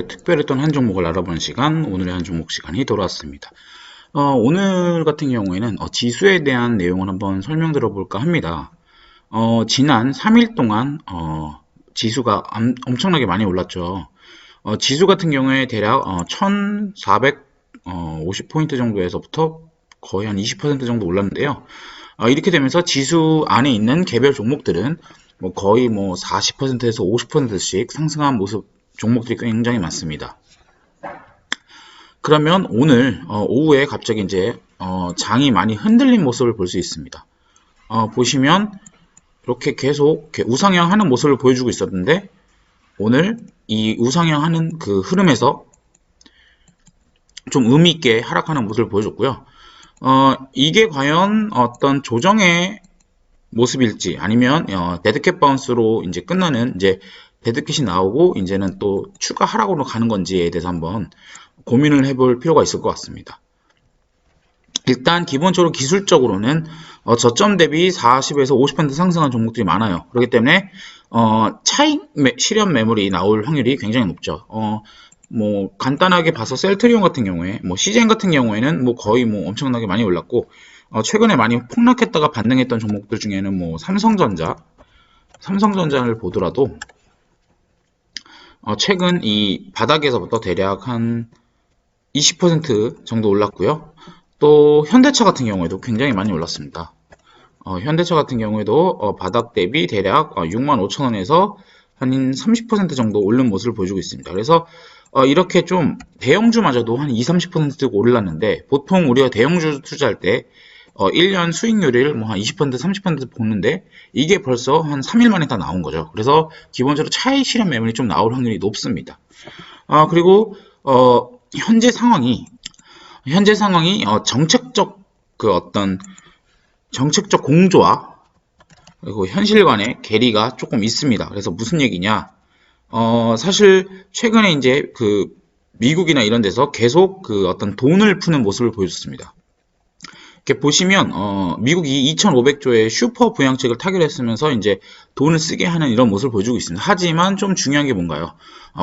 하루에 특별했던 한 종목을 알아보는 시간, 오늘의 한 종목 시간이 돌아왔습니다. 오늘 같은 경우에는 지수에 대한 내용을 한번 설명드려 볼까 합니다. 지난 3일 동안 지수가 엄청나게 많이 올랐죠. 지수 같은 경우에 대략 1450포인트 정도에서부터 거의 한 20% 정도 올랐는데요. 이렇게 되면서 지수 안에 있는 개별 종목들은 거의 40%에서 50%씩 상승한 모습 종목들이 굉장히 많습니다. 그러면 오늘 오후에 갑자기 이제 장이 많이 흔들린 모습을 볼 수 있습니다. 보시면 이렇게 계속 우상향 하는 모습을 보여주고 있었는데 오늘 이 우상향 하는 그 흐름에서 좀 의미 있게 하락하는 모습을 보여줬고요. 이게 과연 어떤 조정의 모습일지 아니면 데드캣 바운스로 이제 끝나는 이제 데드캣이 나오고 이제는 또 추가 하락으로 가는 건지에 대해서 한번 고민을 해볼 필요가 있을 것 같습니다. 일단 기본적으로 기술적으로는 저점 대비 40에서 50% 상승한 종목들이 많아요. 그렇기 때문에 차익 실현 매물이 나올 확률이 굉장히 높죠. 간단하게 봐서 셀트리온 같은 경우에 시젠 같은 경우에는 거의 엄청나게 많이 올랐고 최근에 많이 폭락했다가 반등했던 종목들 중에는 삼성전자를 보더라도 최근 이 바닥에서부터 대략 한 20% 정도 올랐고요. 또 현대차 같은 경우에도 굉장히 많이 올랐습니다. 현대차 같은 경우에도 바닥 대비 대략 65,000원에서 한 30% 정도 오른 모습을 보여주고 있습니다. 그래서 이렇게 좀 대형주마저도 한 20-30% 올랐는데 보통 우리가 대형주 투자할 때 1년 수익률을 한 20% 30% 보는데 이게 벌써 한 3일 만에 다 나온 거죠. 그래서 기본적으로 차익 실현 매물이 좀 나올 확률이 높습니다. 그리고 현재 상황이 정책적 정책적 공조와 그리고 현실간의 괴리가 조금 있습니다. 그래서 무슨 얘기냐? 사실 최근에 이제 미국이나 이런 데서 계속 어떤 돈을 푸는 모습을 보여줬습니다. 이렇게 보시면 미국이 2,500조의 슈퍼 부양책을 타결했으면서 이제 돈을 쓰게 하는 이런 모습을 보여주고 있습니다. 하지만 좀 중요한 게 뭔가요?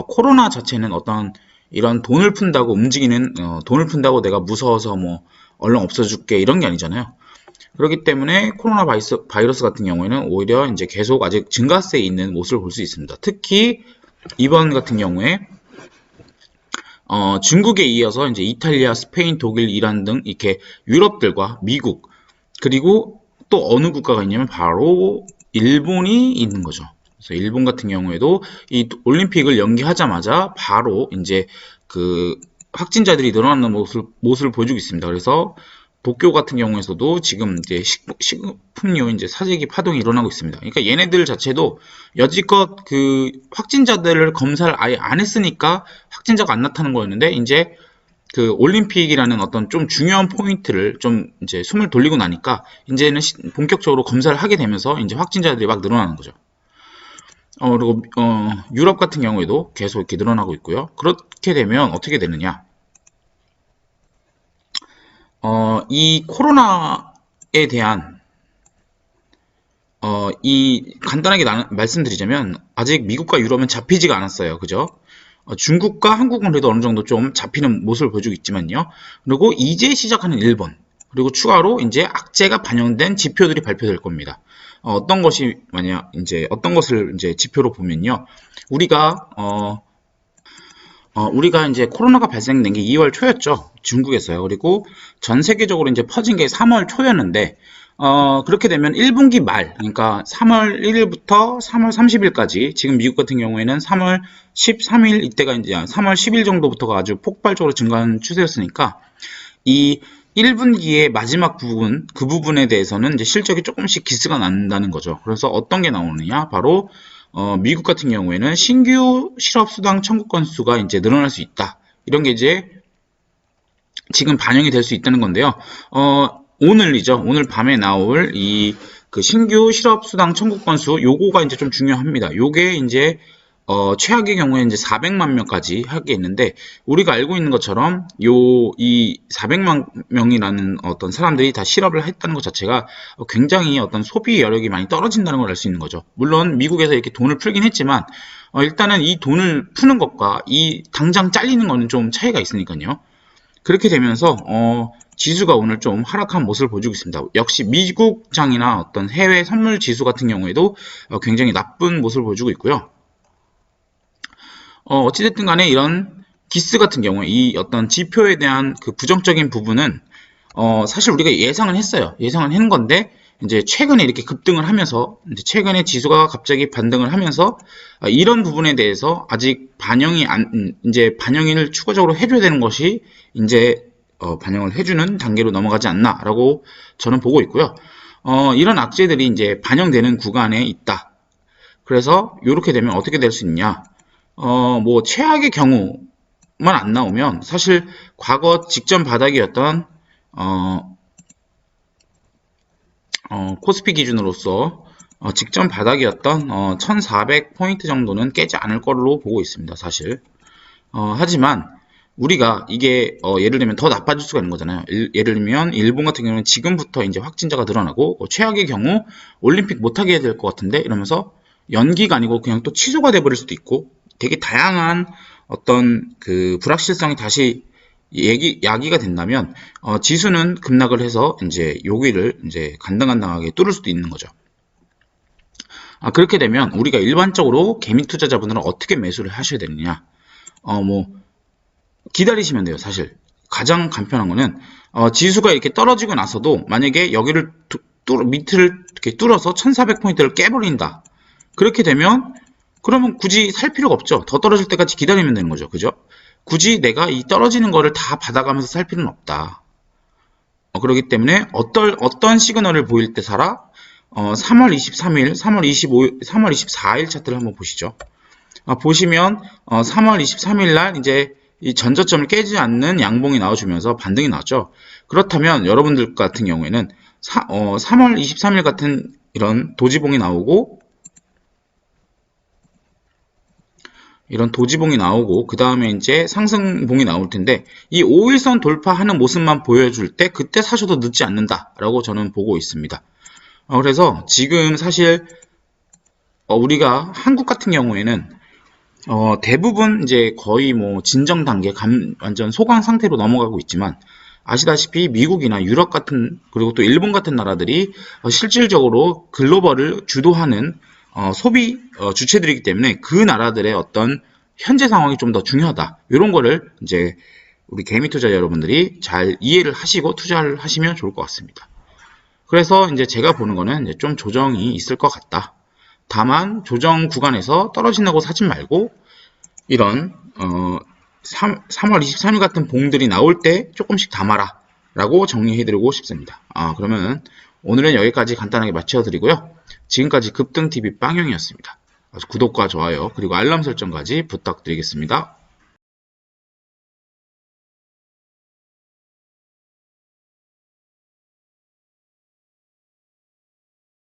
코로나 자체는 어떤 이런 돈을 푼다고 움직이는 돈을 푼다고 내가 무서워서 얼른 없어줄게 이런 게 아니잖아요. 그렇기 때문에 코로나 바이러스 같은 경우에는 오히려 이제 계속 아직 증가세에 있는 모습을 볼 수 있습니다. 특히 이번 같은 경우에 중국에 이어서 이제 이탈리아, 스페인, 독일, 이란 등 이렇게 유럽들과 미국 그리고 또 어느 국가가 있냐면 바로 일본이 있는 거죠. 그래서 일본 같은 경우에도 이 올림픽을 연기하자마자 바로 이제 확진자들이 늘어나는 모습을 보여주고 있습니다. 그래서 도쿄 같은 경우에서도 지금 이제 식품료 이제 사재기 파동이 일어나고 있습니다. 그러니까 얘네들 자체도 여지껏 확진자들을 검사를 아예 안 했으니까 확진자가 안 나타나는 거였는데 이제 올림픽이라는 어떤 좀 중요한 포인트를 좀 이제 숨을 돌리고 나니까 이제는 본격적으로 검사를 하게 되면서 이제 확진자들이 막 늘어나는 거죠. 그리고 유럽 같은 경우에도 계속 이렇게 늘어나고 있고요. 그렇게 되면 어떻게 되느냐? 이 코로나에 대한 간단하게 말씀드리자면 아직 미국과 유럽은 잡히지가 않았어요. 그죠? 중국과 한국은 그래도 어느 정도 좀 잡히는 모습을 보여주고 있지만요. 그리고 이제 시작하는 일본 그리고 추가로 이제 악재가 반영된 지표들이 발표될 겁니다. 어떤 것을 이제 지표로 보면요. 우리가 이제 코로나가 발생된 게 2월 초였죠. 중국에서요. 그리고 전 세계적으로 이제 퍼진 게 3월 초였는데, 그렇게 되면 1분기 말, 그러니까 3월 1일부터 3월 30일까지, 지금 미국 같은 경우에는 3월 13일, 이때가 이제 3월 10일 정도부터가 아주 폭발적으로 증가하는 추세였으니까, 이 1분기의 마지막 부분, 그 부분에 대해서는 이제 실적이 조금씩 기스가 난다는 거죠. 그래서 어떤 게 나오느냐? 바로, 미국 같은 경우에는 신규 실업수당 청구 건수가 이제 늘어날 수 있다. 이런 게 이제 지금 반영이 될 수 있다는 건데요. 오늘이죠. 오늘 밤에 나올 신규 실업수당 청구 건수, 요거가 이제 좀 중요합니다. 요게 이제 최악의 경우에 이제 400만 명까지 하겠는데, 우리가 알고 있는 것처럼 이 400만 명이라는 어떤 사람들이 다 실업을 했다는 것 자체가 굉장히 어떤 소비 여력이 많이 떨어진다는 걸 알 수 있는 거죠. 물론 미국에서 이렇게 돈을 풀긴 했지만, 일단은 이 돈을 푸는 것과 이 당장 잘리는 거는 좀 차이가 있으니까요. 그렇게 되면서 지수가 오늘 좀 하락한 모습을 보여주고 있습니다. 역시 미국장이나 어떤 해외 선물 지수 같은 경우에도 굉장히 나쁜 모습을 보여주고 있고요. 어찌됐든 간에 이런 기스 같은 경우에 이 어떤 지표에 대한 그 부정적인 부분은 사실 우리가 예상은 했어요. 예상은 한 건데, 이제 최근에 이렇게 급등을 하면서, 이제 최근에 지수가 갑자기 반등을 하면서, 이런 부분에 대해서 아직 이제 반영을 추가적으로 해줘야 되는 것이, 이제, 반영을 해주는 단계로 넘어가지 않나라고 저는 보고 있고요. 이런 악재들이 이제 반영되는 구간에 있다. 그래서, 이렇게 되면 어떻게 될 수 있냐. 뭐, 최악의 경우만 안 나오면, 사실, 과거 직전 바닥이었던, 코스피 기준으로서 직전 바닥이었던 1400포인트 정도는 깨지 않을 걸로 보고 있습니다. 사실. 하지만 우리가 이게 예를 들면 더 나빠질 수가 있는 거잖아요. 예를 들면 일본 같은 경우는 지금부터 이제 확진자가 늘어나고 최악의 경우 올림픽 못하게 해야 될 것 같은데 이러면서 연기가 아니고 그냥 또 취소가 돼버릴 수도 있고 되게 다양한 어떤 그 불확실성이 다시 야기가 된다면 지수는 급락을 해서 이제 여기를 이제 간당간당하게 뚫을 수도 있는 거죠. 그렇게 되면 우리가 일반적으로 개미 투자자분들은 어떻게 매수를 하셔야 되느냐? 뭐 기다리시면 돼요. 사실 가장 간편한 거는 지수가 이렇게 떨어지고 나서도 만약에 여기를 밑을 이렇게 뚫어서 1400포인트를 깨버린다. 그렇게 되면 그러면 굳이 살 필요가 없죠. 더 떨어질 때까지 기다리면 되는 거죠. 그죠? 굳이 내가 이 떨어지는 거를 다 받아가면서 살 필요는 없다. 그렇기 때문에 어떤 시그널을 보일 때 사라? 3월 23일, 3월 25일, 3월 24일 차트를 한번 보시죠. 보시면 3월 23일 날 이제 이 전저점을 깨지 않는 양봉이 나와주면서 반등이 나왔죠. 그렇다면 여러분들 같은 경우에는 3월 23일 같은 이런 도지봉이 나오고 그 다음에 이제 상승봉이 나올 텐데 이 5일선 돌파하는 모습만 보여줄 때 그때 사셔도 늦지 않는다라고 저는 보고 있습니다. 그래서 지금 사실 우리가 한국 같은 경우에는 대부분 이제 거의 뭐 진정 단계 완전 소강 상태로 넘어가고 있지만 아시다시피 미국이나 유럽 같은 그리고 또 일본 같은 나라들이 실질적으로 글로벌을 주도하는 소비 주체들이기 때문에 그 나라들의 어떤 현재 상황이 좀 더 중요하다. 이런 거를 이제 우리 개미 투자 여러분들이 잘 이해를 하시고 투자를 하시면 좋을 것 같습니다. 그래서 이제 제가 보는 거는 이제 좀 조정이 있을 것 같다. 다만 조정 구간에서 떨어진다고 사지 말고 이런 3월 23일 같은 봉들이 나올 때 조금씩 담아라 라고 정리해드리고 싶습니다. 그러면 오늘은 여기까지 간단하게 마쳐드리고요. 지금까지 급등TV 빵형이었습니다. 구독과 좋아요 그리고 알람 설정까지 부탁드리겠습니다.